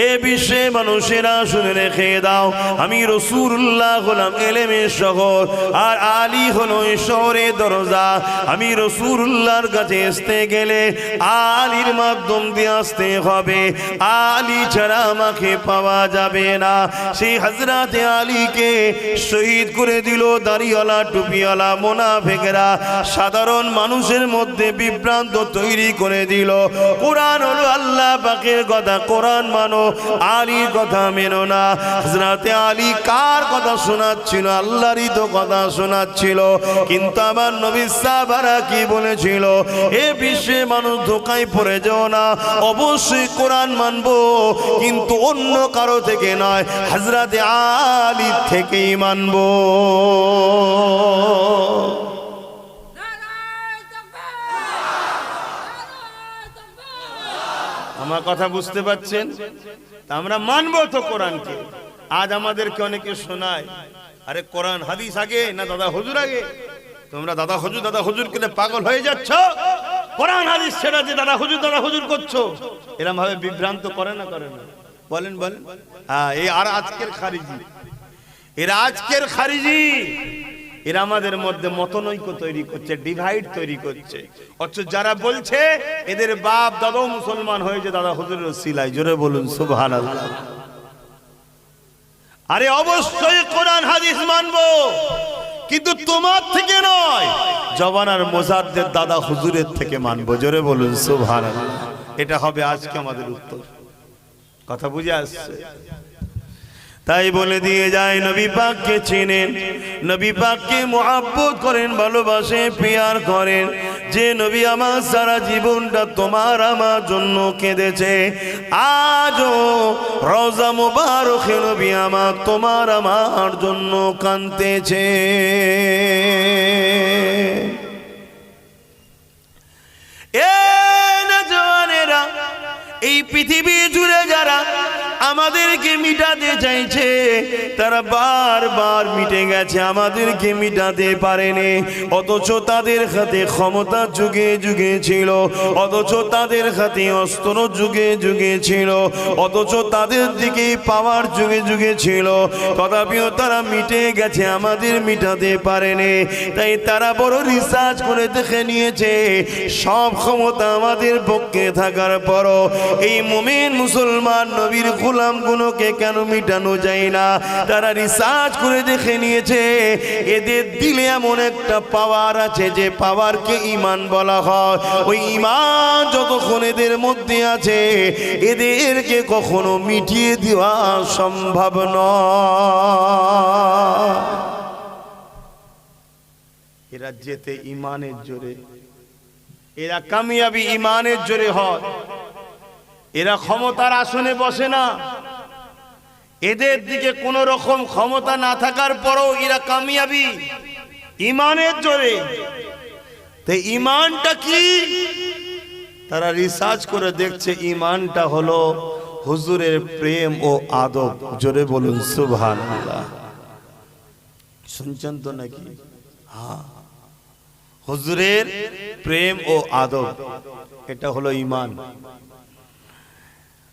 এ বিশ্বে মানুষেরা শুনে রেখে দাও, আমি রাসূলুল্লাহ হলাম ইলমের শহর, আর আলী হলো ঈশ্বরের দরজা। আমি রাসূলুল্লাহর কাছে আসতে গেলে আলীর মাধ্যম দিয়ে আসতে হবে, আলী ছাড়া আমাকে পাওয়া যাবে না। সেই হযরতে আলীকে শহীদ করে দিল দাড়িওয়ালা টুপিওয়ালা মুনাফিকরা, সাধারণ মানুষের মধ্যে বিভ্রান্ত তৈরি করে দিল। কোরআন হলো আল্লাহ পাকের কথা, কোরআন মানো, আলীর কথা মেনো না। হযরতে আলী কার কথা শোনাচ্ছিল? আল্লাহরই তো কথা শোনাচ্ছিল। কিন্তু আমার নবী সাহাবারা কি বলেছিল? এ বিশ্বে মানুষ ধোঁকায় পড়ে যাও না, অবশ্যই কোরআন মানবো, কিন্তু অন্য কারো থেকে নয়, হযরতে আলী থেকেই মানবো। আমার কথা বুঝতে পাচ্ছেন? আমরা মানবো তো কোরআনকে। আজ আমাদেরকে অনেকে শোনায়, আরে কোরআন হাদিস আগে না দাদা হুজুর আগে? তোমরা দাদা হুজুর কে পাগল হয়ে যাচ্ছ, কোরআন হাদিস ছেড়ে যে দাদা হুজুর করছো। এরকম ভাবে বিভ্রান্ত করে না? বলেন বলেন। হ্যাঁ, এই আর আজকের খারিজি, এরা আজকের খারিজি, এরা আমাদের মধ্যে মতনৈক্য তৈরি করছে, ডিভাইড তৈরি করছে। অথচ যারা বলছে এদের বাপ দাদাও মুসলমান হয়েছে দাদা হুজুরের ওসিলায়, জোরে বলুন সুবহানাল্লাহ। আরে অবশ্যই কোরআন হাদিস মানবো, কিন্তু তোমার থেকে নয়, জবানার মোজাদ্দেদ দাদা হুজুরের থেকে মানবো, জোরে বলুন সুবহানাল্লাহ। এটা হবে আজকে আমাদের উত্তর। কথা বুঝে আসছে? তাই বলে দিয়ে যায়, নবী পাককে চিনেন, নবী পাককে মুহাব্বত করেন, ভালোবাসে, প্যার করেন। যে নবী আমার সারা জীবনটা তোমার আমার জন্য কেঁদেছে, আজও রওজা মুবারকে নবী আমার তোমার আমার জন্য কাঁদতেছে। এ নওজওয়ানেরা, এই পৃথিবী জুড়ে যারা আমাদেরকে মিটাতে চাইছে, তারা বারবার মিটে গেছে, আমাদেরকে মিটাতে পারেনি। অথচ তাদের হাতে ক্ষমতা যুগে যুগে ছিল, অথচ তাদের হাতে অস্ত্র যুগে যুগে ছিল, অথচ তাদের দিকে পাওয়ার যুগে যুগে ছিল, তথাপিও তারা মিটে গেছে, আমাদের মিটাতে পারেনি। তাই তারা বড় রিসার্চ করে দেখে নিয়েছে, সব ক্ষমতা আমাদের পক্ষে থাকার পরও এই মুমিন মুসলমান নবীর গোলাম গুলোকে কেন মিটানো যায় না? তারা রিসার্চ করে দেখে নিয়েছে, এদের দিলে এমন একটা পাওয়ার আছে, যে পাওয়ারকে ঈমান বলা হয়। ওই ঈমান যতক্ষণ এদের মধ্যে আছে, এদেরকে কখনো মিটিয়ে দেওয়া সম্ভব নয়। এরা যেতে ঈমানের জোরে, এরা কামিয়াবি ঈমানের জোরে হয়। এরা ক্ষমতার আসনে বসে না, এদের দিকে কোন রকম ক্ষমতা না থাকার পরও এরা কামিয়াবি ঈমানের জোরে। তো ঈমানটা কি? তারা রিসার্চ করে দেখছে, ঈমানটা হলো হুজুরের প্রেম ও আদব। জোরে বলুন সুবহানাল্লাহ। শুনছেন তো নাকি? হ্যাঁ, হুজুরের প্রেম ও আদব, এটা হলো ঈমান।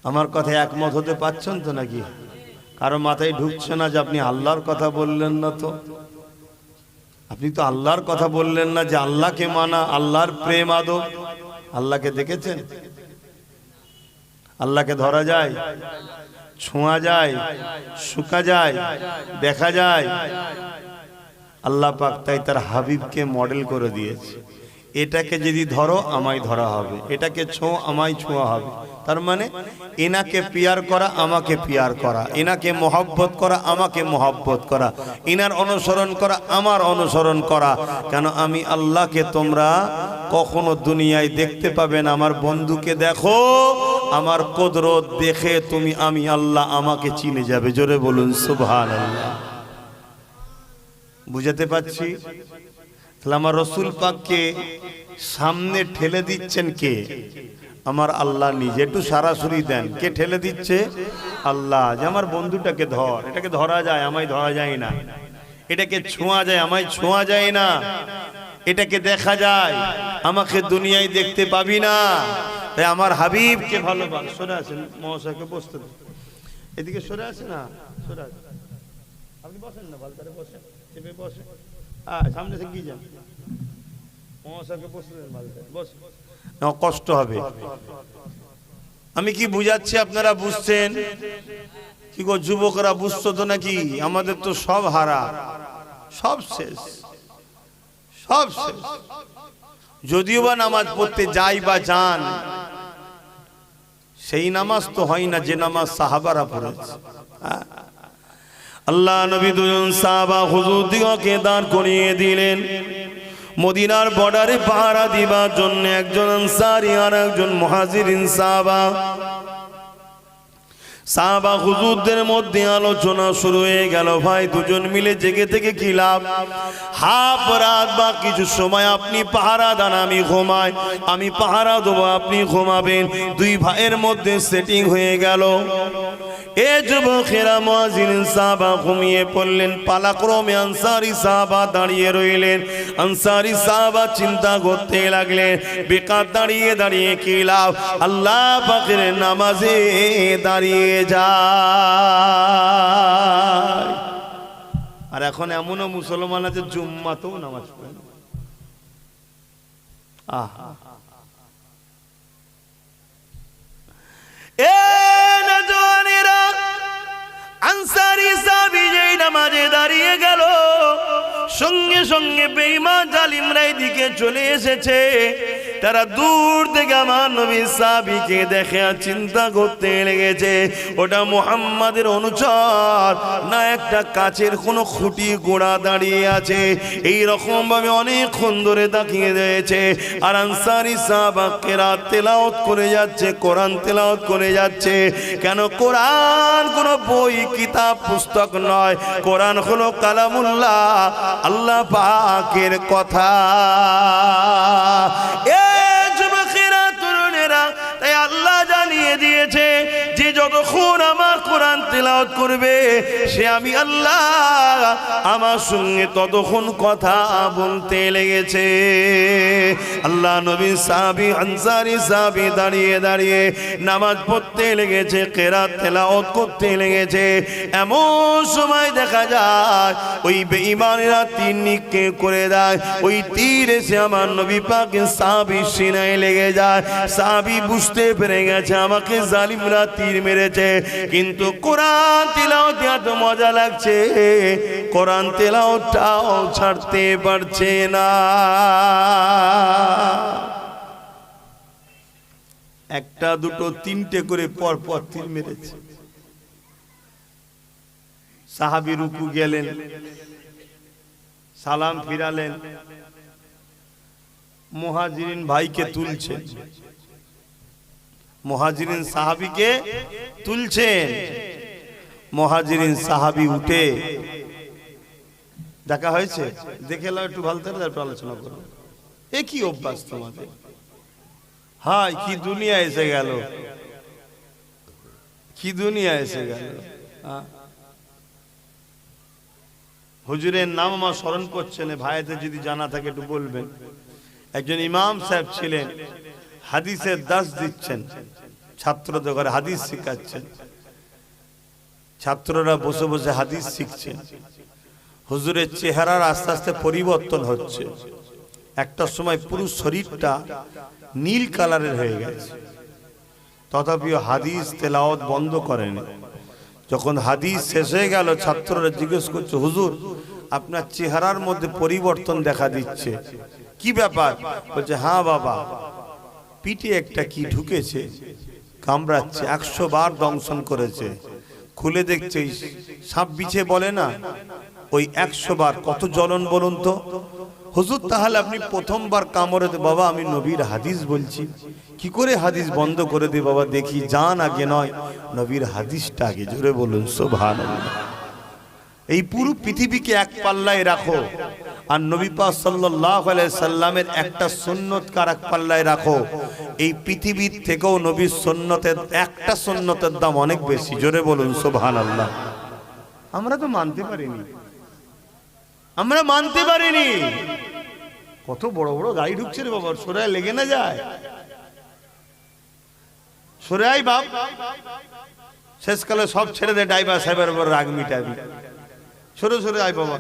আমার কথায় একমত হতে পারছেন তো নাকি? কারো মাথায় ঢুকছে না যে আপনি আল্লাহর কথা বললেন না? তো আপনি তো আল্লাহর কথা বললেন না, যে আল্লাহকে মানা, আল্লাহর প্রেম আদব। আল্লাহকে দেখেছেন? আল্লাহকে ধরা যায়, ছোঁয়া যায়, শুকা যায়, দেখা যায়। আল্লাহ পাক তাই তার হাবিবকে মডেল করে দিয়েছে। এটাকে যদি ধরো আমায় ধরা হবে, এটাকে ছো আমায় ছোঁয়া হবে। তার মানে এনাকে পিয়ার করা, আমাকে পিয়ার করা, এনাকে মহব্বত করা, আমাকে মহব্বত করা, ইনার অনুসরণ করা, আমার অনুসরণ করা। কেন? আমি আল্লাহকে তোমরা কখনো দুনিয়ায় দেখতে পাবে না। আমার বন্ধুকে দেখো, আমার কুদরত দেখে তুমি আমি আল্লাহ আমাকে চিনে যাবে। জোরে বলুন সুবহানাল্লাহ। বুঝাতে পারছি? তাহলে আমার রসুল পাককে সামনে ঠেলে দিচ্ছেন কে? আমার আল্লাহ নিজে। একটু সরাসরি দেন, কে ঠেলে দিচ্ছে? আল্লাহ। যে আমার বন্ধুটাকে ধর, এটাকে ধরা যায়, আমায় ধরা যায় না। এটাকে ছোঁয়া যায়, আমায় ছোঁয়া যায় না। এটাকে দেখা যায়, আমাকে দুনিয়ায় দেখতে পাবি না। তাই আমার হাবিবকে ভালোবাস। শোনা আছেন মহাশয়কে বসতে এদিকে সরে আসে না, সরে আসে। আপনি বসেন না, বালতারে বসেন, চেপে বসেন। সামনে থেকে গিয়ে যান, মহাশয়কে বসে দেন বালতারে, বস না, কষ্ট হবে। আমি কি বুঝাচ্ছি আপনারা বুঝছেন? কি গো যুবকরা, বুঝছো তো নাকি? আমাদের তো সব হারা, সব শেষ, সব শেষ। যদিও বা নামাজ পড়তে যাই বা যান, সেই নামাজ তো হয় না যে নামাজ সাহাবারা পড়েছে। আল্লাহ নবী দুজন সাহাবা হুজুর দিগকে দাঁড় করিয়ে দিলেন মদিনার বর্ডারে পাহারা দিবার জন্য। একজন আনসারী আর একজন মুহাজিরিন সাহাবা। সাহাবা হুজুরদের মধ্যে আলোচনা শুরু হয়ে গেল, ভাই দুজন মিলে জেগে থেকে কি লাভ? হাফ রাত বা কিছু সময় আপনি পাহারা দেন, আমি ঘুমাই, আমি পাহারা দেবো, আপনি ঘুমাবেন। দুই ভাইয়ের মধ্যে সেটিং হয়ে গেল। এ যুবকেরা, মুহাজিরিন সাহাবা ঘুমিয়ে পড়লেন, পালাক্রমে আনসারী সাহাবা দাঁড়িয়ে রইলেন। আনসারী সাহাবা চিন্তা করতে লাগলেন, বেকার দাঁড়িয়ে দাঁড়িয়ে কি লাভ? আল্লাহ পাকের নামাজে দাঁড়িয়ে যায়। আর এখন এমনও মুসলমান আছে জুম্মাতেও নামাজ পড়ে। আহা, এ নওজওয়ানেরা, আনসারী সাহাবী যেই নামাজে দাঁড়িয়ে গেল, সঙ্গে সঙ্গে বেঈমান জালিমরা এদিকে চলে এসেছে। তারা দূর থেকে আমার নবী সাহাবীকে দেখে আর চিন্তা করতে লেগেছে, ওটা মুহাম্মাদের অনুচর না একটা কাচের কোনো খুঁটি গোড়া দাঁড়িয়ে আছে। এই রকম ভাবে অনেকক্ষণ ধরে তাকিয়ে রয়েছে। আর আনসারী সাহাবা কেরাত তেলাওয়াত করে যাচ্ছে, কোরআন তেলাওয়াত করে যাচ্ছে। কেন? কোরআন কোনো বই কিতাব পুস্তক নয়, কোরআন হলো কালামুল্লাহ, আল্লাহ পাকের কথা। যুবকেরা, তরুণেরা, তাই আল্লাহ জানিয়ে দিয়েছে যে যতক্ষণ আমার কোরআন তেলাওয়াত করবে সে আমি আল্লাহ আমার সঙ্গে ততক্ষণ কথা বলতে লেগেছে। আল্লাহ নবী সাহাবী আনসারী সাহাবী দাঁড়িয়ে দাঁড়িয়ে নামাজ পড়তে লেগেছে, কেরাত তেলাওয়াত করতে লেগেছে। এমন সময় দেখা যায় ওই বেঈমানেরা তীর নিক্ষেপ করে দেয়। ওই তীর এসে আমার নবী পাকের সাহাবীর সিনায় লেগে যায়। সাহাবী বুঝতে পেরে গেছে আমাকে জালিমরা তীর মেরেছে, কিন্তু কোরআন তেলাওয়াত এত মজা লাগছে, কোরআন তেলাওয়াতটাও ছাড়তে পারছে না। একটা দুটো তিনটে করে পর পর তীর মেরেছে। সাহাবী রুকু গেলেন, সালাম ফিরালেন, মুহাজিরিন ভাইকে তুলছেন, মুহাজিরিন সাহাবীকে তুলছেন। মুহাজিরিন সাহাবী উঠে, দেখা হয়েছে, দেখে এলো একটু ভালো করে তারপর আলোচনা করো। এ কি অভ্যাস তোমাদের? হায় কি দুনিয়া এসে গেল, কি দুনিয়া এসে গেল। হুজুরের নাম আমার স্মরণ করছেন, ভাইদের যদি জানা থাকে একটু বলবেন। একজন ইমাম সাহেব ছিলেন, হাদিসের দাস দিচ্ছেন, ছাত্রদের ঘরে হাদিস শিখাচ্ছেন, ছাত্ররা বসে বসে হাদিস শিখছেন। হুজুরের চেহারার আস্তে আস্তে পরিবর্তন হচ্ছে। একটা সময় পুরো শরীরটা নীল কালারের হয়ে গেছে, তথাপিও হাদিস তেলাওয়াত বন্ধ করেনি। যখন হাদিস শেষ হয়ে গেল, ছাত্ররা জিজ্ঞেস করছে, হুজুর আপনার চেহারার মধ্যে পরিবর্তন দেখা দিচ্ছে, কি ব্যাপার? বলছে, হ্যাঁ বাবা, পিঠে একটা কি ঢুকেছে, কামড়াচ্ছে, 100 বার দংশন করেছে। খুলে দেখছে সাপ বিছে বলে না, ওই 100 বার। কত জ্বলন বলুন তো। হুজুর তাহলে আপনি প্রথমবার কামড়ে? বাবা আমি নবীর হাদিস বলছি, কি করে হাদিস বন্ধ করে দে বাবা, দেখি জান আগে নয়, নবীর হাদিসটা আগে। জোরে বলুন সুবহানাল্লাহ। এই পুরো পৃথিবীকে এক পাল্লায় রাখো, আর নবী পাক সাল্লাল্লাহু আলাইহি সাল্লামের একটা সুন্নতকার এক পাল্লায় রাখো। এই পৃথিবীর থেকেও নবীর সুন্নতের একটা সুন্নতের দাম অনেক বেশি। জোরে বলুন সুবহানাল্লাহ। আমরা তো মানতে পারিনি, আমরা মানতে পারিনি। কত বড় বড় গাড়ি ঢুকছে রে বাবা, সরাই লেগে না যায়, সরাই বাপ। শেষকালে সব ছেড়ে দে, ড্রাইভার সাহেবের উপর রাগ মিটাবি। সরে সরে আয় বাবা।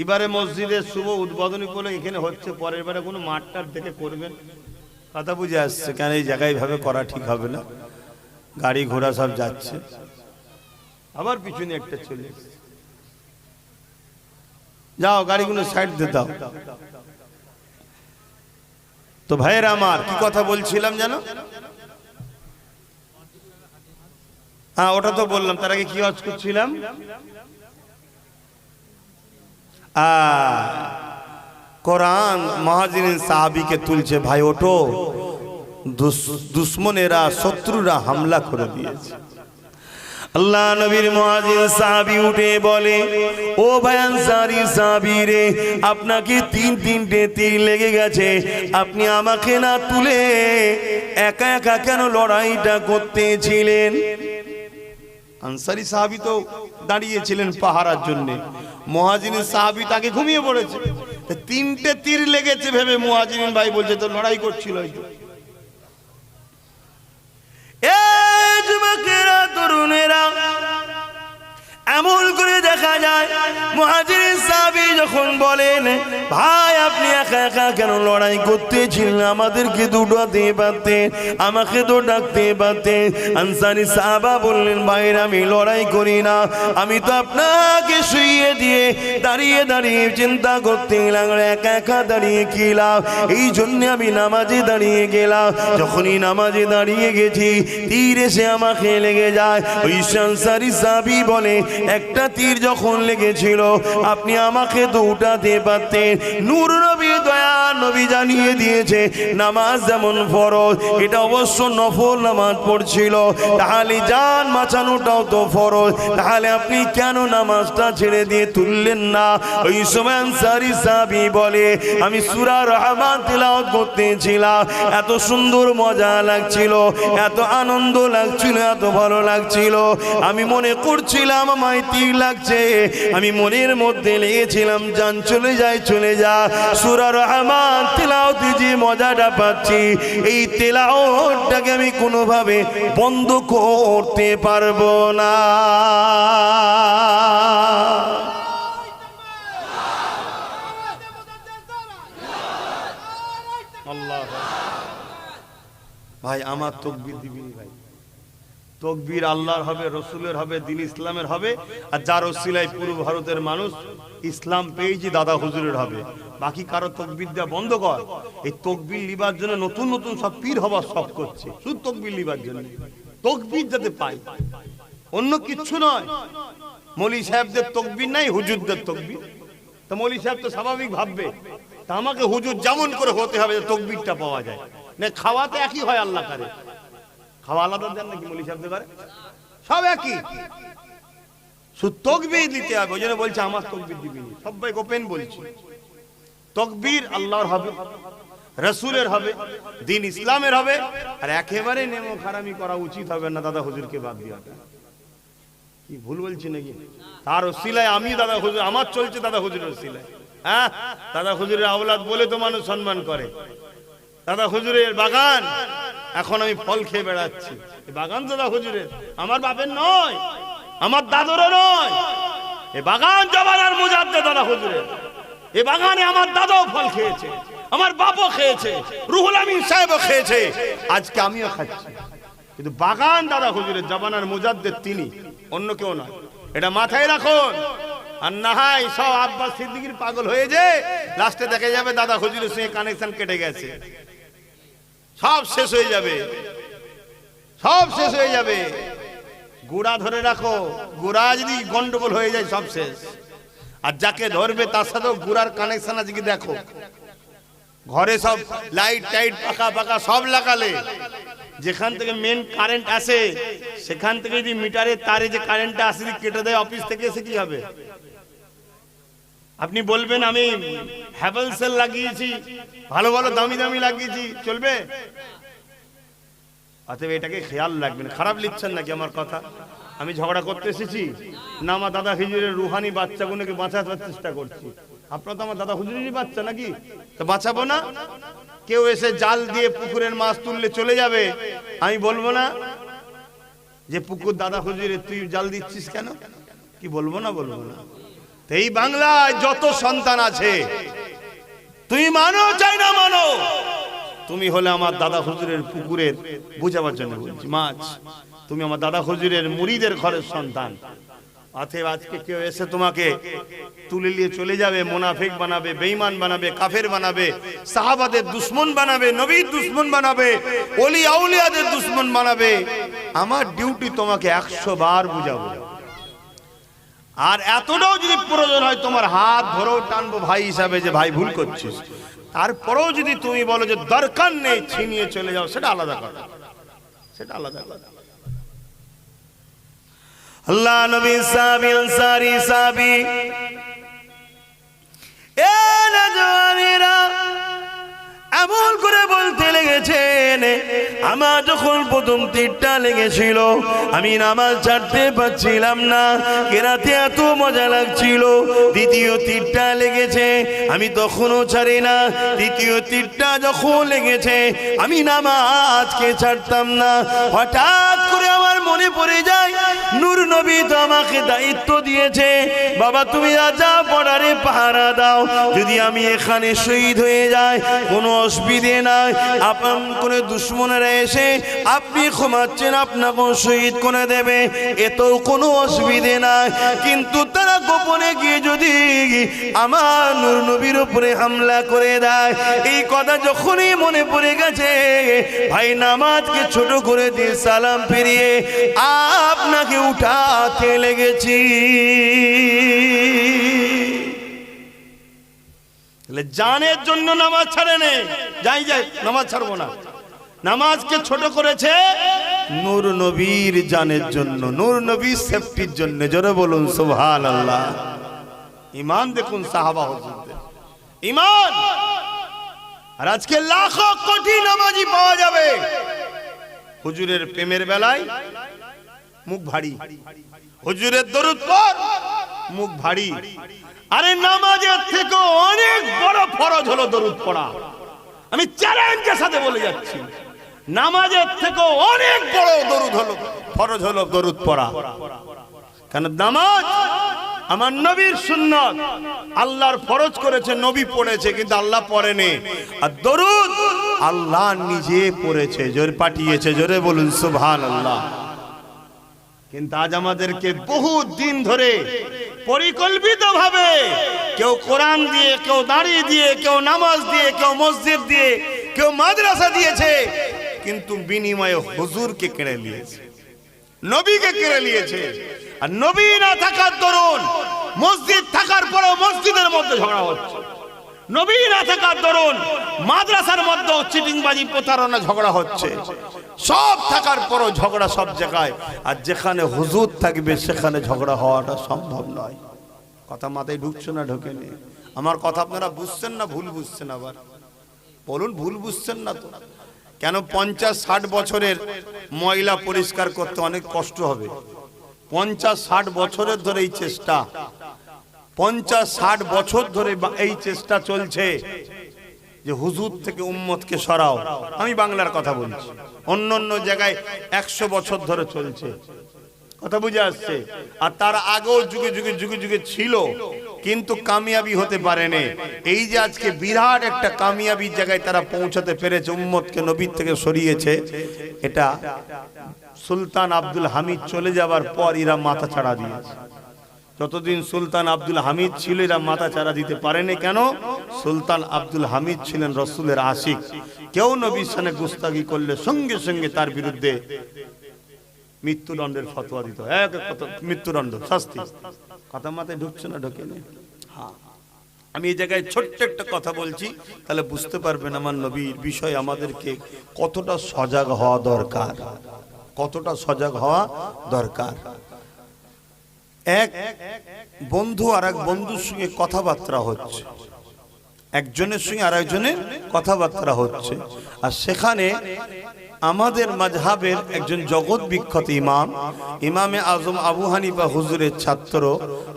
এবারে মসজিদের শুভ উদ্বোধনী বলে এখানে হচ্ছে, পরের বারে কোনো মাঠটার দেখে করবেন, কথা বুঝে আসছে। কেন এই জায়গায় ভাবে করা ঠিক হবে না, গাড়ি ঘোড়া সব যাচ্ছে। আবার পিছনে একটা চলে যাও, গাড়িগুলো সাইড দিয়ে দাও। তো ভাইয়েরা আমার, কি কথা বলছিলাম জানো? হ্যাঁ ওটা তো বললাম। তার আগে কি ওয়াজ করছিলাম? কোরআন মুহাজিরিন সাহাবীকে তুলছে, ভাই ওঠো, দুশ্মনেরা শত্রুরা হামলা করে দিয়েছে। আল্লাহ নবীর মুহাজির সাহাবী উঠে বলে, ও ভাই আনসারী সাহাবী রে, আপনাকে তিনটে তীর লেগে গেছে, আপনি আমাকে না তুলে একা একা কেন লড়াইটা করতেছিলেন? আনসারী সাহাবী তো দাঁড়িয়েছিলেন পাহারার জন্য, মুহাজিরিন সাহাবী তাকে ঘুমিয়ে পড়েছে। তিনটে তীর লেগেছে ভেবে মুহাজিরিন ভাই বলছে তো লড়াই করছিল। যুবকেরা তরুণেরা এমন করে দেখা যায়, মুহাজিরিন সাহাবী যখন বলেন, ভাই আপনি একা একা কেন লড়াই করতেছিলেন, আমাদেরকে দুটাতে পারতেন, আমাকে তো ডাকতে পারতেন। আনসারী সাহাবা বললেন, ভাইরা আমি লড়াই করি না, আমি তো আপনাকে শুইয়ে দিয়ে দাঁড়িয়ে দাঁড়িয়ে চিন্তা করতে লাগলাম, একা একা দাঁড়িয়ে কি লাভ, এই জন্য আমি নামাজে দাঁড়িয়ে গেলাম। যখনই নামাজে দাঁড়িয়ে গেছি, তীর এসে আমাকে লেগে যায়। ওই আনসারী সাহাবী বলে, একটা তীর যখন লেগেছিল আপনি আমাকে তো উঠাতে পারতেন। নূর নবী দয়া নবী জানিয়ে দিয়েছে, নামাজ যেমন ফরজ, এটা অবশ্য নফল নামাজ পড়ছিল, তাহলে জান বাঁচানোটাও তো ফরজ, তাহলে আপনি কেন নামাজটা ছেড়ে দিয়ে তুললেন না? ওই সময় আনসারী সাহাবী বলে, আমি সূরা রহমান তিলাওয়াত করতেছিলাম, এত সুন্দর মজা লাগছিল, এত আনন্দ লাগছিল, এত ভালো লাগছিল, আমি মনে করছিলাম আমায় তীর লাগছে, আমি মনের মধ্যে লেগেছিলাম জান চলে যায় চলে যা। সূরা রহমান তিলাওয়াতে যে মজাটা পাচ্ছি, এই তিলাওয়াতটাকে আমি কোনোভাবে বন্ধ করতে পারবো না। আল্লাহ ভাই আমার তাকবীর দিবিনি ভাই, তাকবীর আল্লাহর হবে, রসুলের হবে, দিন ইসলামের হবে, আর যার ওসিলায় পুরো ভারতের মানুষ ইসলাম পেয়েছি দাদা হুজুরের হবে। বাকি কারো তাকবীর দেওয়া বন্ধ কর। এই তাকবীর লিবার জন্য নতুন নতুন সব পীর হবার শখ করছে, শুধু তাকবীর লিবার জন্য, তাকবীর যাতে পাই, অন্য কিচ্ছু নয়। মৌলী সাহেবদের তাকবীর নাই, হুজুরদের তাকবীর। তো মৌলী সাহেব তো স্বাভাবিক ভাববে, তা আমাকে হুজুর যেমন করে হতে হবে তাকবীরটা পাওয়া যায় না। খাওয়াতে একই হয়, আল্লাহ করে খাওয়া আলাদা দেন নাকি মৌলী সাহেবদের ঘরে? সব একই, শুধু তাকবীর দিতে হবে। ওই জন্য বলছে আমার তাকবীর দিবি, সবাই ওপেন বলছি। তাকবীর আল্লাহর হবে, রাসূলের হবে, দিন ইসলামের হবে, আর একেবারে নেমো খারামি করা উচিত হবে না দাদা হুজুরকে বাদ দিয়ে। কি ভুল বলছি নাকি? তার ওসিলায় আমি দাদা হুজুর, আমার চলছে দাদা হুজুরের ওসিলায়। হ্যাঁ, দাদা হুজুরের আওলাদ বলে তো মানুষ সম্মান করে। দাদা হুজুরের বাগান, এখন আমি ফল খেয়ে বেড়াচ্ছি। বাগান দাদা হুজুরের, আমার বাপের নয়, আমার দাদুরও নয়। এই বাগান জবানার মুজাদ্দেদ দাদা হুজুরের। এই বাগানে আমার দাদাও ফল খেয়েছে, আমার বাপও খেয়েছে, রুহুল আমিন সাহেবও খেয়েছে, আজকে আমিও খাচ্ছি। কিন্তু বাগান দাদা হুজুরের, জবানার মুজাদ্দেদ তিনি, অন্য কেউ নয়। এটা মাথায় রাখুন। আর না হয় সব আব্বাস সিদ্দিকীর পাগল হয়ে যে লাস্টে দেখা যাবে দাদা হুজুরের সঙ্গে কানেকশন কেটে গেছে, সব শেষ হয়ে যাবে, সব শেষ হয়ে যাবে। গোড়া ধরে রাখো, গোড়া যদি গন্ডগোল হয়ে যায় সব শেষ। আর যাকে ধরবে তার সাথেও গোড়ার কানেকশন আছে কি দেখো। ঘরে সব লাইট টাইট পাকা পাকা সব লাগালে, যেখান থেকে মেন কারেন্ট আসে সেখান থেকে যদি মিটারের তারে যে কারেন্টটা আসে কেটে দেয় অফিস থেকে, এসে কি হবে? আপনি বলবেন আমি হ্যাভেলসের লাগিয়েছি, ভালো ভালো দামি দামি লাগিয়েছি, চলবে? অতএব এটাকে খেয়াল রাখবেন। খারাপ লিখছেন নাকি আমার কথা? আমি ঝগড়া করতে এসেছি না? আমার দাদা হুজুরের রুহানি বাচ্চাগুলোকে বাঁচাতে চেষ্টা করছি। আপনারা তো আমার দাদা হুজুরেরই বাচ্চা নাকি, তো বাঁচাবো না? কেউ এসে জাল দিয়ে পুকুরের মাছ তুললে চলে যাবে, আমি বলবো না যে পুকুর দাদা হুজুরে তুই জাল দিচ্ছিস কেন? কি বলবো না? বলবো না। এই বাংলায় যত সন্তান আছে, তুই মানো চাই না মানো, তুমি হলে আমার দাদা হুজুরের পুকুরের, বুঝাবার জন্য বলছি, মাছ, তুমি আমার দাদা হুজুরের মুরিদের ঘরের সন্তান। অতএব আজকে কেউ এসে তোমাকে তুলে নিয়ে চলে যাবে, মুনাফিক বানাবে, বেঈমান বানাবে, কাফের বানাবে, সাহাবাদের দুশমন বানাবে, নবীর দুশমন বানাবে, ওলি আউলিয়াদের দুশমন বানাবে, আমার ডিউটি তোমাকে 100 বার বুঝাবো। আর এতটাও যদি প্রয়োজন হয় তোমার হাত ধরেও টানবো ভাই হিসাবে, যে ভাই ভুল করছিস, তারপরেও যদি তুমি বলো যে দরকার নেই, ছিনিয়ে চলে যাও, সেটা আলাদা কথা, সেটা আলাদা কথা। আল্লাহ নবী সাহাবী আনসারী সাহাবী এ নওজওয়ানেরা এমন করে বলতে লেগেছেন, আমার যখন প্রথম তীরটা লেগেছিল আমি নামাজ ছাড়তে পারছিলাম না, কেরাতে এত মজা লাগছিল। দ্বিতীয় তীরটা লেগেছে আমি তখনও ছাড়ি না, তৃতীয় তীরটা যখন লেগেছে আমি নামাজকে ছাড়তাম না। হঠাৎ করে আমার মনে পড়ে যায়, নূর নবী তো আমাকে দায়িত্ব দিয়েছে, বাবা তুমি রাজা বর্ডারে পাহারা দাও, যদি আমি এখানে শহীদ হয়ে যাই কোনো অসুবিধে নাই, আপন করে দুশমনেরা এসে আপনি ক্ষমাচ্ছেন, আপনাকে শহীদ করে দেবে, এতেও কোনো অসুবিধে নাই। কিন্তু তারা গোপনে গিয়ে যদি আমার নূর নবীর উপরে হামলা করে দেয়, এই কথা যখনই মনে পড়ে গেছে, ভাই নামাজকে ছোট করে দিয়ে সালাম ফিরিয়ে আপনাকে উঠাতে লেগেছি। জানের জন্য নামাজ ছাড়ে নে, যাই নামাজ ছাড়বো না, নামাজকে ছোট করেছে নূর নবীর জানের জন্য, নূর নবীর সেফটির জন্য। জোরে বলুন সুবহানাল্লাহ। ঈমান দেখুন সাহাবা হুজুরদের ঈমান। আর আজকে লাখো কোটি নামাজি পাওয়া যাবে, হুজুরের প্রেমের বেলায় মুখ ভারী, হুজুরের দরুদ পড় মুখ ভারী। আরে নামাজের থেকে অনেক বড় ফরজ হলো দরুদ পড়া। আমি চ্যালেঞ্জের সাথে বলে যাচ্ছি, নামাজের থেকে অনেক বড় দরুদ হলো, ফরজ হলো দরুদ পড়া। কারণ নামাজ আমার নবীর সুন্নাত, আল্লাহর ফরজ করেছে, নবী পড়েছে কিন্তু আল্লাহ পড়েনি। আর দরুদ আল্লাহ নিজে পড়েছে, জোরে পাঠিয়েছে, জোরে বলুন সুবহানাল্লাহ। কিন্তু আজ আমাদেরকে বহু দিন ধরে পরিকল্পিতভাবে কেউ কোরআন দিয়ে, কেউ দাঁড়িয়ে দিয়ে, কেউ নামাজ দিয়ে, কেউ মসজিদ দিয়ে, কেউ মাদ্রাসা দিয়েছে, কিন্তু বিনিময়ে হুজুরকে কেড়ে নিয়েছে, নবীকে কেড়ে নিয়েছে। আর নবী না থাকার দরুন মসজিদ থাকার পরেও মসজিদের মধ্যে ঝগড়া হচ্ছে, নবী না থাকার দরুন মাদ্রাসার মধ্যেও চিটিংবাজি, প্রতারণা, ঝগড়া হচ্ছে। সব থাকার পরও ঝগড়া সব জায়গায়, আর যেখানে হুজুর থাকবে সেখানে ঝগড়া হওয়াটা সম্ভব নয়। কথা মাথায় ঢুকছে না? ঢোকেনি? আমার কথা আপনারা বুঝছেন না ভুল বুঝছেন? আবার বলুন, ভুল বুঝছেন না তো? কেন 50-60 বছরের ময়লা পরিষ্কার করতে অনেক কষ্ট হবে? 50-60 বছরের ধরে এই চেষ্টা, 50-60 বছর ধরে এই চেষ্টা চলছে যে হুজুর থেকে উম্মতকে সরাও। আমি বাংলার কথা বলছি, অন্য অন্য জায়গায় 100 বছর ধরে চলছে। কথা বুঝে আসছে? আর তার আগেও যুগে যুগে যুগে যুগে ছিল, কিন্তু কামিয়াবি হতে পারেনি। এই যে আজকে বিরাট একটা কামিয়াবির জায়গায় তারা পৌঁছাতে পেরেছে, উম্মতকে নবীর থেকে সরিয়েছে, এটা সুলতান আব্দুল হামিদ চলে যাবার পর এরা মাথা ছাড়া দিয়েছে। যতদিন সুলতান আব্দুল হামিদ ছিল এরা মাথা চারা দিতে পারেনি। কেন? সুলতান আব্দুল হামিদ ছিলেন রসুলের আশিক। কেউ নবীর সামনে গুস্তাখি করলে সঙ্গে সঙ্গে তার বিরুদ্ধে মৃত্যুদণ্ডের ফতোয়া দিত, মৃত্যুদণ্ড, শাস্তি। কথা মাথায় ঢুকছে না? ঢোকেনি? হ্যাঁ, আমি এই জায়গায় ছোট্ট একটা কথা বলছি, তাহলে বুঝতে পারবেন আমার নবীর বিষয়ে আমাদেরকে কতটা সজাগ হওয়া দরকার, কতটা সজাগ হওয়া দরকার। এক বন্ধু আর এক বন্ধুর সঙ্গে কথাবার্তা হচ্ছে, একজনের সঙ্গে আর একজনের কথাবার্তা হচ্ছে, আর সেখানে আমাদের মাযহাবের একজন জগৎ বিখ্যাত ইমাম, ইমামে আজম আবু হানিফা হুজুরের ছাত্র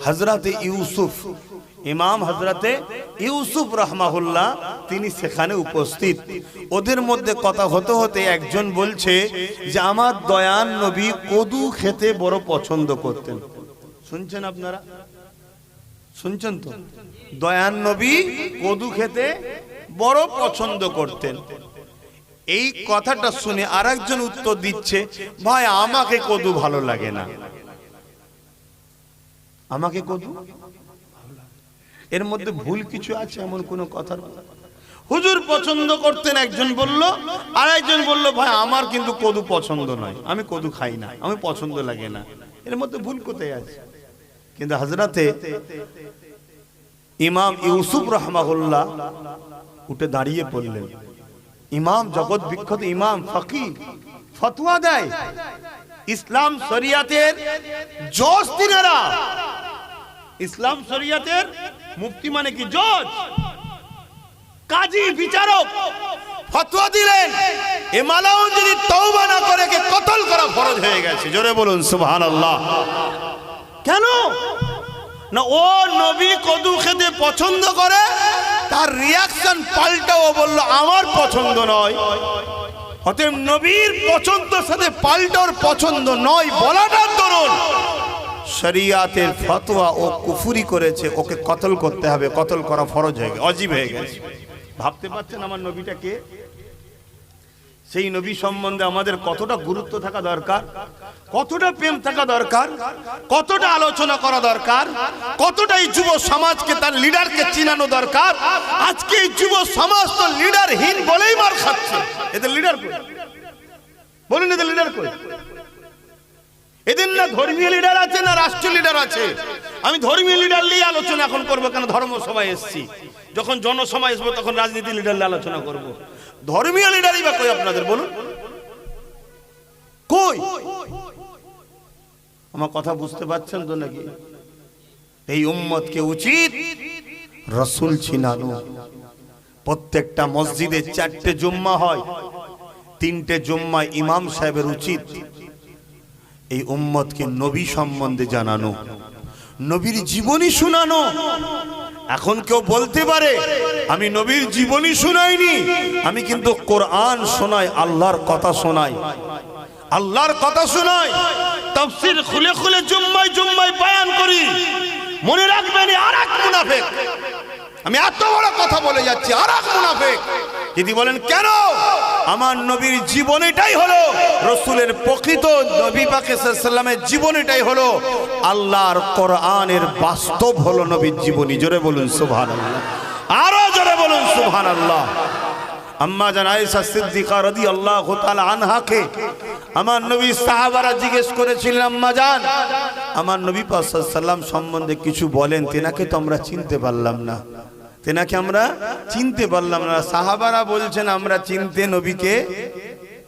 হযরতে ইউসুফ, ইমাম হযরতে ইউসুফ রাহমাহুল্লাহ তিনি সেখানে উপস্থিত। ওদের মধ্যে কথা হতে হতে একজন বলছে যে আমার দয়ান নবী কদু খেতে বড় পছন্দ করতেন। শুনছেন আপনারা? শুনছেন তো? দয়ান নবী কদু খেতে বড় পছন্দ করতেন। এই কথাটা শুনে আরেকজন উত্তর দিচ্ছে, ভাই আমাকে কদু ভালো লাগে না। আমাকে কদু, এর মধ্যে ভুল কিছু আছে এমন কোন কথা? হুজুর পছন্দ করতেন একজন বলল, আর একজন বলল ভাই আমার কিন্তু কদু পছন্দ নয়, আমি কদু খাই না, আমি পছন্দ লাগে না। এর মধ্যে ভুল কোথায় আছে? কিন্তু হযরতে ইমাম ইউসুফ রাহমাহুল্লাহ উঠে দাঁড়িয়ে পড়লেন। ইমাম, জগৎ বিখ্যাত ইমাম, ফকিহ, ফতোয়া দেয়। ইসলাম শরিয়াতের জজ তিনারা। ইসলাম শরিয়াতের মুফতি মানে কি? জজ, কাজী, বিচারক। ফতোয়া দিলেন এ মালাউন যদি তওবা না করে কে কতল করা ফরজ হয়ে গেছে। জোরে বলুন সুবহানাল্লাহ। কেন না? ও নবী কদু খেতে পছন্দ করে, তার রিয়াকশন পাল্টাও বলল আমার পছন্দ নয়। অতএব নবীর পছন্দের সাথে পাল্টার পছন্দ নয় বলাটার দরুন শরিয়াতের ফতোয়া ও কুফরি করেছে, ওকে কতল করতে হবে, কতল করা ফরজ হয়ে গেছে, অজীব হয়ে গেছে। ভাবতে পারছেন আমার নবীটা কে? সেই নবী সম্বন্ধে আমাদের কতটা গুরুত্ব থাকা দরকার, কতটা প্রেম থাকা দরকার, কতটা আলোচনা করা দরকার, কতটা এই যুব সমাজকে তার লিডারকে চিনানো দরকার। আজকে এই যুব সমাজ তো লিডারহীন বলেই মার খাচ্ছে। এদের লিডার কই? বলুন, এদের লিডার কই? এদের না ধর্মীয় লিডার আছে না রাষ্ট্রীয় লিডার আছে। আমি ধর্মীয় লিডার নিয়ে আলোচনা এখন করবো, কেন ধর্ম সভায় এসেছি। যখন জনসভায় আসবো তখন রাজনীতি লিডার নিয়ে আলোচনা করব। ধর্মীয় লিডারই বা কই আপনাদের? বলুন কই? আমার কথা বুঝতে পারছেন তো নাকি? এই উম্মতকে উচিত রাসূল চিনানো। প্রত্যেকটা মসজিদে 4টে জুম্মা হয়, 3টে জুম্মা ইমাম সাহেবের উচিত এই উম্মতকে নবী সম্বন্ধে জানানো, নবীর জীবনী শোনানো। এখন কেউ বলতে পারে আমি নবীর জীবনী শোনাইনি, আমি কিন্তু কোরআন শোনাই, আল্লাহর কথা শোনাই, আল্লাহর কথা শোনাই, তাফসীর খুলে খুলে জুম্মায় জুম্মায় বয়ান করি। মনে রাখবেন আরেক মুনাফিক, আমি এত বড় কথা বলে যাচ্ছি, আরেক মুনাফিক যদি বলেন কেন? আমার নবীর জীবনীটাই হলো রাসূলের প্রকৃত, নবী পাক সাল্লাল্লাহু আলাইহি ওয়াসাল্লামের জীবনীটাই হলো আল্লাহর কোরআনের বাস্তব হলো নবীর জীবনী। জোরে বলুন সুবহানাল্লাহ, আরো জোরে বলুন সুবহানাল্লাহ। আম্মা জান আয়েশা সিদ্দিকা রাদিয়াল্লাহু তাআলা আনহাকে আমার নবী সাহাবারা জিজ্ঞেস করেছিলেন, আম্মা জান আমার নবী পাক সাল্লাল্লাহু আলাইহি ওয়াসাল্লাম সম্বন্ধে কিছু বলেন, তেনাকে তো আমরা চিনতে পারলাম না, তেনাকে আমরা চিনতে পারলাম না। সাহাবারা বলছেন আমরা চিনতে নবীকে,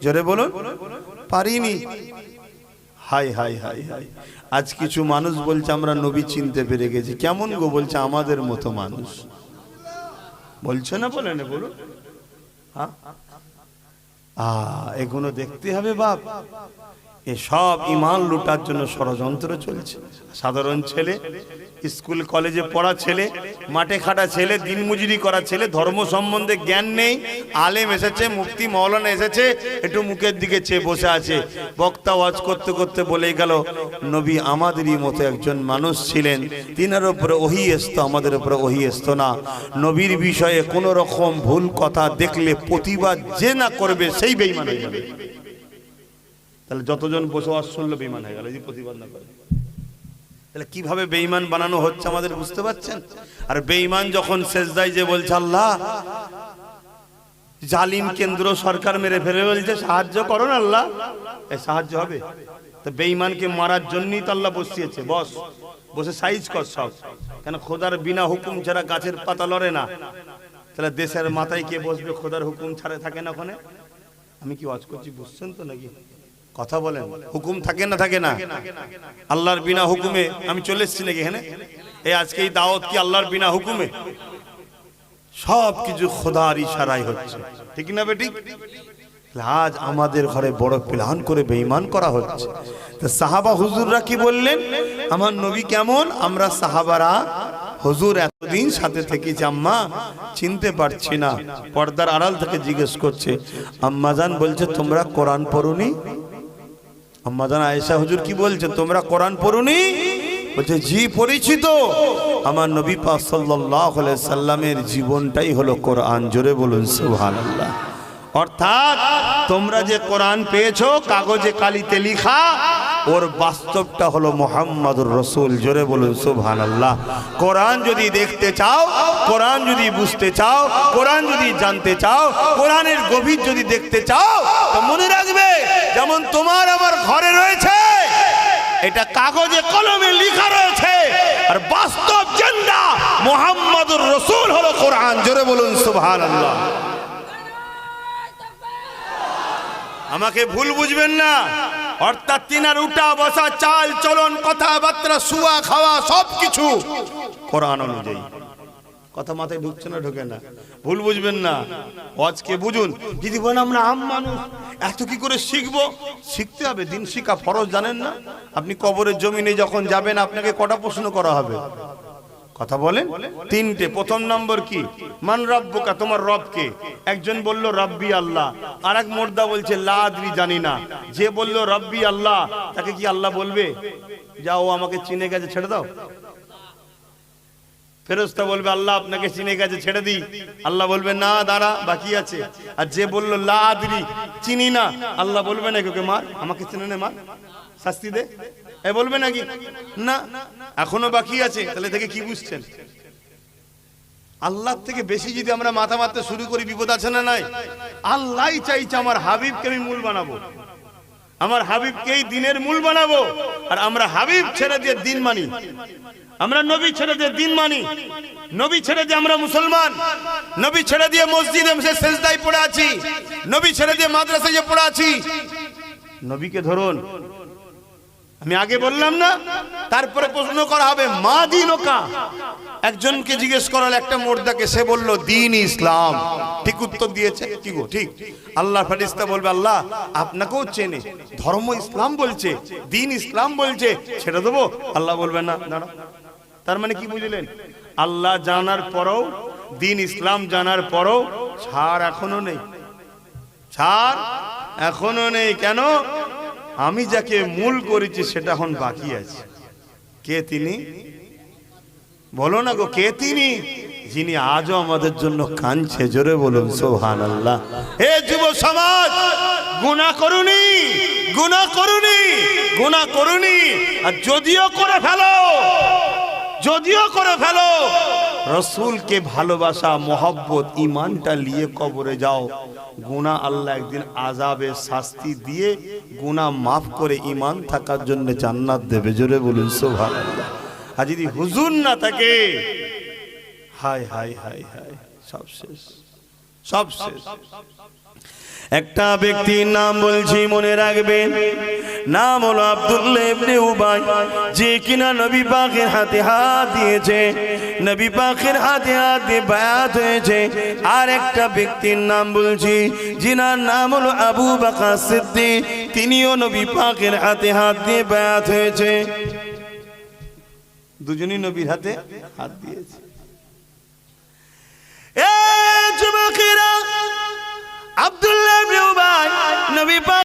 জোরে বলুন, পারিনি। হাই হাই হাই হাই, আজ কিছু মানুষ বলছে আমরা নবী চিনতে পেরে গেছি। কেমন গো? বলছে আমাদের মতো মানুষ। বলছে না? বলে না? বলুন। হ্যাঁ, এগুলো দেখতে হবে বাপ। এসব ঈমান লুটার জন্য ষড়যন্ত্র চলছে। সাধারণ ছেলে, স্কুল কলেজে পড়া ছেলে, মাঠে খাটা ছেলে, দিনমজুরি করা ছেলে, ধর্ম সম্বন্ধে জ্ঞান নেই। আলেম এসেছে, মুফতি মাওলানা এসেছে, একটু মুখের দিকে চেয়ে বসে আছে। বক্তা ওয়াজ করতে করতে বলে গেল নবী আমাদেরই মতো একজন মানুষ ছিলেন, তিনার উপরে ওহী আসতো, আমাদের উপরে ওহী আসতো না। নবীর বিষয়ে কোনো রকম ভুল কথা দেখলে প্রতিবাদ যে না করবে সেই বেঈমান হয়ে যাবে। তাহলে যতজন বসে ওয়াজ শুনলো বেঈমান হয়ে গেল যদি প্রতিবাদ না করে। তাহলে কিভাবে বেঈমান বানানো হচ্ছে আমাদের বুঝতে পারছেন? আর বেঈমান যখন সেজদায় যে বলছে আল্লাহ জালিম কেন্দ্র সরকার মেরে ফেলে, বলছে সাহায্য করো না আল্লাহ, এই সাহায্য হবে? তো বেঈমানকে মারার জন্যই তো আল্লাহ বসিয়েছে। বস, বসে সাইজ কর সব। কেন? খোদার বিনা হুকুম ছাড়া গাছের পাতা লড়ে না। তাহলে দেশের মাথায় কে বসবে? খোদার হুকুম ছাড়া থাকে না ওখানে। আমি কি ওয়াজ করছি বুঝছেন তো নাকি? কথা বলেন, হুকুম থাকে না? থাকে না? আল্লাহর বিনা হুকুমে আমি চলে এসেছি নাকি এখানে? এই আজকে এই দাওয়াত কি আল্লাহর বিনা হুকুমে? সব কিছু খোদার ইশারায় হচ্ছে, ঠিক না বেঠিক? আজ আমাদের ঘরে বড় প্ল্যান করে বেঈমান করা হচ্ছে। তো সাহাবা হুজুররা কি বললেন? আমার নবী কেমন? আমরা সাহাবারা হুজুর এতদিন সাথে থেকেছি আম্মা চিনতে পারছি না। পর্দার আড়াল থেকে জিজ্ঞেস করছে, আম্মাজান বলছে তোমরা কোরআন পড়োনি? আম্মাজান আয়েশা হুজুর কি বলছে, তোমরা কোরআন পড়োনি? বলছে জি পড়েছি তো। আমার নবী পাক সাল্লাল্লাহু আলাইহি সাল্লামের জীবনটাই হলো কোরআন। জোরে বলুন সুবহানাল্লাহ। অর্থাৎ তোমরা যে কোরআন পেয়েছো কাগজে কালিতে লেখা, ওর বাস্তবটা হলো মুহাম্মাদুর রাসূল। জোরে বলুন সুবহানাল্লাহ। কোরআন যদি দেখতে চাও, কোরআন যদি বুঝতে চাও, কোরআন যদি জানতে চাও, কোরআনের গভীর যদি দেখতে চাও, তো মনে রাখবে যেমন তোমার আমার ঘরে রয়েছে, এটা কাগজে কলমে লেখা রয়েছে, আর বাস্তব জিন্দা মুহাম্মাদুর রাসূল হলো কোরআন। জোরে বলুন সুবহানাল্লাহ। আমাকে ভুল বুঝবেন না। অর্থাৎ তিনার উঠা বসা, চাল চলন, কথাবার্তা, শুয়া খাওয়া সবকিছু কোরআন অনুযায়ী। কথা মাথায় ঢুকছে না? ঢোকে না? ভুল বুঝবেন না, আজকে বুঝুন। যদি বলেন আমরা আম মানুষ এত কি করে শিখবো, শিখতে হবে। দিন শিখা ফরজ, জানেন না? আপনি কবরের জমিনে যখন যাবেন আপনাকে কটা প্রশ্ন করা হবে? কথা বলেন, তিনটে। প্রথম নম্বর কি? মান রব্বুকা, তোমার রব কে? একজন বলল রব্বি আল্লাহ, আর এক মুর্দা বলছে লা আদরি, জানি না। যে বলল রব্বি আল্লাহ, তাকে কি আল্লাহ বলবে যাও আমাকে চিনে গেছে ছেড়ে দাও? ফেরেশতা বলবে আল্লাহ আপনাকে চিনে গেছে ছেড়ে দিই, আল্লাহ বলবে না দাঁড়া বাকি আছে। আর যে বলল লা আদরি, চিনি না, আল্লাহ বলবে না ওকে মার, আমাকে চিনে নে, মার, শাস্তি দে, এ বলবে নাকি? না, এখনো বাকি আছে। তাহলে থেকে কি বুঝছেন? আল্লাহ থেকে বেশি যদি আমরা মাথা মারতে শুরু করি বিপদ আছে না নাই? আল্লাহই চাইছে আমার হাবিবকে আমি মূল বানাবো, আমার হাবিবকেই দিনের মূল বানাবো। আর আমরা হাবিব ছেড়ে দিয়ে দিন মানি, আমরা নবী ছেড়ে দিয়ে দিন মানি, নবী ছেড়ে দিয়ে আমরা মুসলমান, নবী ছেড়ে দিয়ে মসজিদে সেজদায় পড়ে আছি, নবী ছেড়ে দিয়ে মাদ্রাসায় পড়ে আছি। নবীকে ধরুন, আমি আগে বললাম না? তারপরে প্রশ্ন করা হবে মা দিনুকা। একজনকে জিজ্ঞেস করাল একটা মুর্দাকে, সে বলল দিন ইসলাম। ঠিক উত্তর দিয়েছে, কি গো ঠিক? আল্লাহর ফেরেশতা বলবে আল্লাহ আপনাকেও চেনে, ধর্ম ইসলাম বলছে, দিন ইসলাম বলছে, ছেড়ে দেবো? আল্লাহ বলবে না, দাঁড়া। তার মানে কি বুঝলেন? আল্লাহ জানার পরও, দিন ইসলাম জানার পরও ছাড় এখনো নেই, ছাড় এখনো নেই। কেন? আমি যাকে মূল করেছি সেটা এখন বাকি আছে। কে তিনি? বলো না গো, কে তিনি? যিনি আজও আমাদের জন্য কাঁদছে। জোরে বলুন সুবহানাল্লাহ। হে যুব সমাজ, গুনাহ করুনি, গুনাহ করুনি, গুনাহ করুনি। আর যদিও করে ফেলো, যদিও করে ফেলো, রসুলকে ভালোবাসা, মহব্বত, ইমানটা নিয়ে কবরে যাও। গুনাহ আল্লাহ একদিন আযাবের শাস্তি দিয়ে গুনাহ মাফ করে ইমান থাকার জন্য জান্নাত দেবে। জোরে বলুন সুবহানাল্লাহ। আর যদি হুজুর না থাকে, হায় হায় হায় হায়, সব শেষ, সব শেষ। একটা ব্যক্তির নাম বলছি, মনে রাখবেন, নাম হলো আব্দুল্লাহ ইবনে উবাই, যে কিনা নবী পাকের হাতে হাত দিয়েছে, নবী পাকের হাতে হাত দিয়ে বায়াত হয়েছে। আর একটা ব্যক্তির নাম বলছি, যিনার নাম হলো আবু বকর সিদ্দিক, তিনিও নবী পাকের হাতে হাত দিয়ে বায়াত হয়েছে। দুজনই নবীর হাতে হাত দিয়েছে। এ যুবকেরা, আব্দুল্লাহ ইবনে উবাই নবী পাক